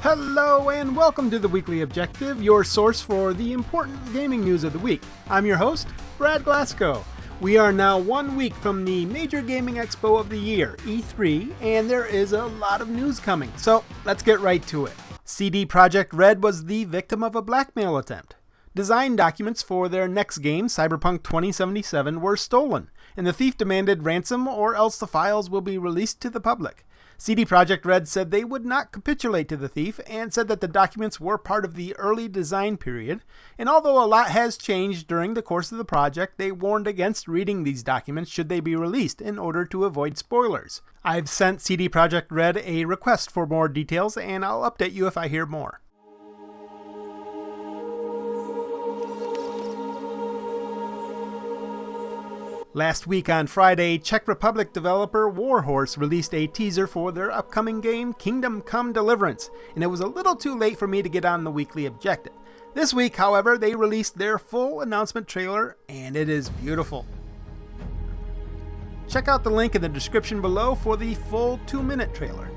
Hello and welcome to the Weekly Objective, your source for the important gaming news of the week. I'm your host, Brad Glasgow. We are now 1 week from the major gaming expo of the year, E3, and there is a lot of news coming, so let's get right to it. CD Projekt Red was the victim of a blackmail attempt. Design documents for their next game, Cyberpunk 2077, were stolen, and the thief demanded ransom or else the files will be released to the public. CD Projekt Red said they would not capitulate to the thief and said that the documents were part of the early design period, and although a lot has changed during the course of the project, they warned against reading these documents should they be released in order to avoid spoilers. I've sent CD Projekt Red a request for more details, and I'll update you if I hear more. Last week on Friday, Czech Republic developer Warhorse released a teaser for their upcoming game, Kingdom Come Deliverance, and it was a little too late for me to get on the Weekly Objective. This week, however, they released their full announcement trailer, and it is beautiful. Check out the link in the description below for the full 2-minute trailer.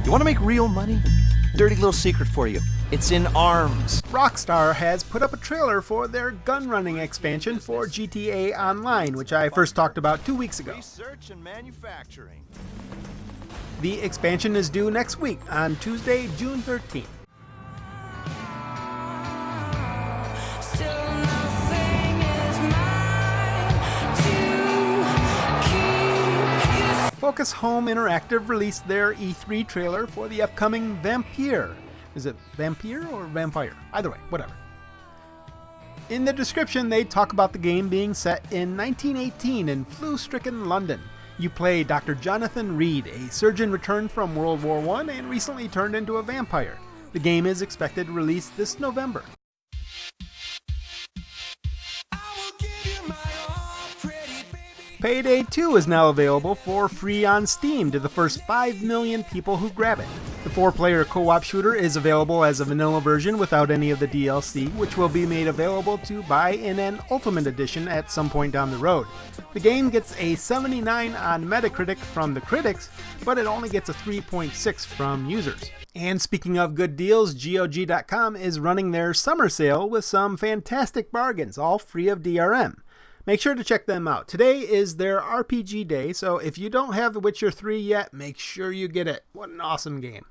You want to make real money? Dirty little secret for you. It's in arms. Rockstar has put up a trailer for their Gunrunning expansion for GTA Online, which I first talked about 2 weeks ago. Research and manufacturing. The expansion is due next week on Tuesday, June 13th. Focus Home Interactive released their E3 trailer for the upcoming Vampir. Is it Vampir or Vampire? Either way, whatever. In the description, they talk about the game being set in 1918 in flu-stricken London. You play Dr. Jonathan Reed, a surgeon returned from World War I and recently turned into a vampire. The game is expected to release this November. Payday II is now available for free on Steam to the first 5 million people who grab it. The 4-player co-op shooter is available as a vanilla version without any of the DLC, which will be made available to buy in an Ultimate Edition at some point down the road. The game gets a 79 on Metacritic from the critics, but it only gets a 3.6 from users. And speaking of good deals, GOG.com is running their summer sale with some fantastic bargains, all free of DRM. Make sure to check them out. Today is their RPG day, so if you don't have The Witcher 3 yet, make sure you get it. What an awesome game.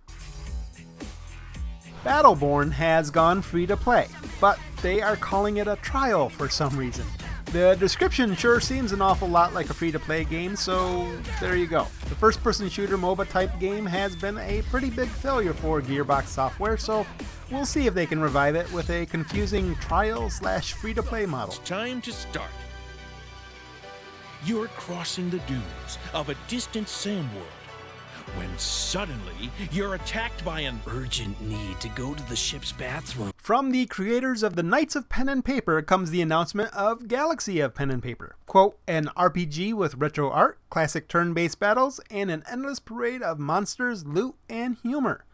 Battleborn has gone free to play, but they are calling it a trial for some reason. The description sure seems an awful lot like a free-to-play game, so there you go. The first-person shooter MOBA-type game has been a pretty big failure for Gearbox Software, so we'll see if they can revive it with a confusing trial/free-to-play model. It's time to start. You're crossing the dunes of a distant sand world when suddenly you're attacked by an urgent need to go to the ship's bathroom. From the creators of the Knights of Pen and Paper comes the announcement of Galaxy of Pen and Paper. Quote, an RPG with retro art, classic turn-based battles, and an endless parade of monsters, loot, and humor.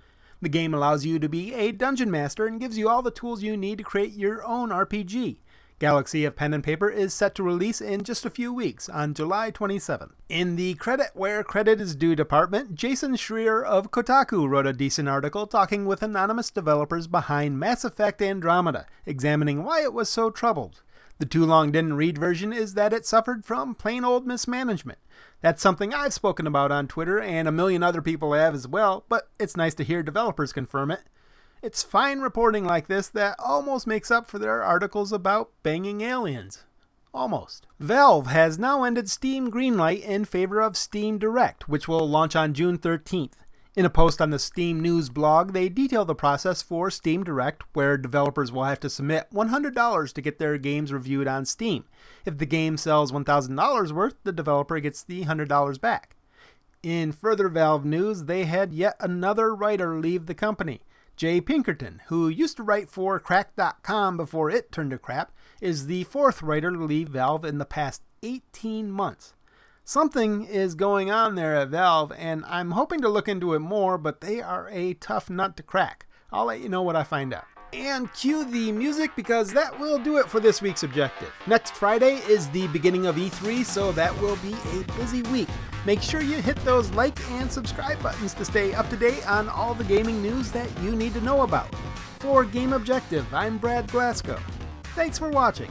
The game allows you to be a dungeon master and gives you all the tools you need to create your own RPG. Galaxy of Pen and Paper is set to release in just a few weeks, on July 27th. In the credit where credit is due department, Jason Schreier of Kotaku wrote a decent article talking with anonymous developers behind Mass Effect Andromeda, examining why it was so troubled. The too long didn't read version is that it suffered from plain old mismanagement. That's something I've spoken about on Twitter, and a million other people have as well, but it's nice to hear developers confirm it. It's fine reporting like this that almost makes up for their articles about banging aliens. Almost. Valve has now ended Steam Greenlight in favor of Steam Direct, which will launch on June 13th. In a post on the Steam News blog, they detail the process for Steam Direct, where developers will have to submit $100 to get their games reviewed on Steam. If the game sells $1,000 worth, the developer gets the $100 back. In further Valve news, they had yet another writer leave the company. Jay Pinkerton, who used to write for Crack.com before it turned to crap, is the 4th writer to leave Valve in the past 18 months. Something is going on there at Valve, and I'm hoping to look into it more, but they are a tough nut to crack. I'll let you know what I find out. And cue the music because that will do it for this week's objective. Next Friday is the beginning of E3, so that will be a busy week. Make sure you hit those like and subscribe buttons to stay up to date on all the gaming news that you need to know about. For Game Objective, I'm Brad Glasgow. Thanks for watching.